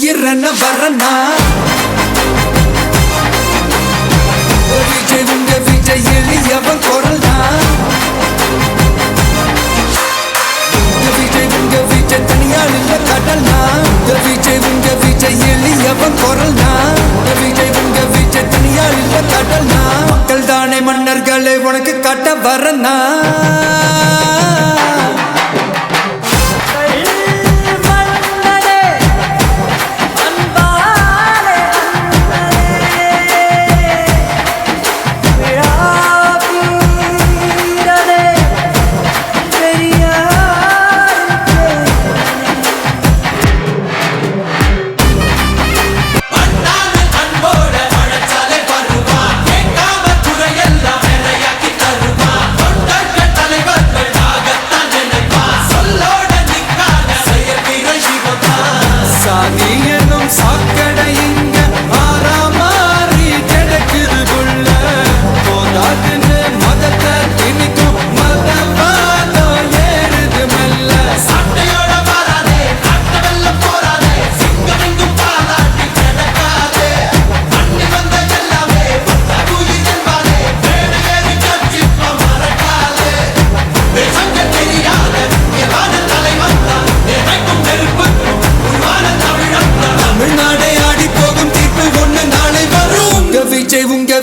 உயிரென வரனா விஜய் உங்க விஜய் எளியவன் குரல்னா விஜய் உங்க விஜய் தனியால் இல்ல கடல்னா விஜய் உங்க விஜய் எளியவன் குரல்னா விஜய் உங்க விஜய் தனியால் இல்ல கடல்னா மக்கள் தானே மன்னர்களே உனக்கு காட்ட வரனா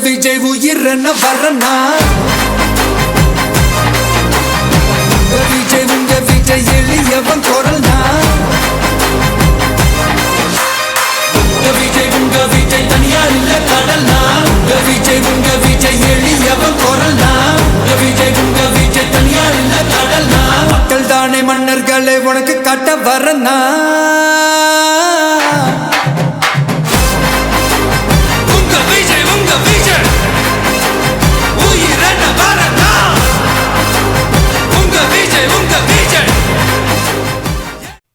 விஜய் உயிரென வரனா விஜய் உங்க விஜய் எளியவன் குரல்னா விஜய் உங்க விஜய் தனியார் இல்ல கடல்னா விஜய் உங்க விஜய் எளியவன் குரல்னா விஜய் உங்க விஜய் தனியார் இல்ல கடல்னா மக்கள் தானே மன்னர்களே உனக்கு காட்ட வரனா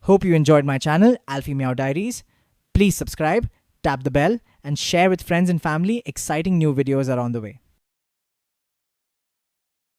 Hope you enjoyed my channel, Alfie Meow Diaries. Please subscribe, tap the bell, and share with friends and family. Exciting new videos are on the way.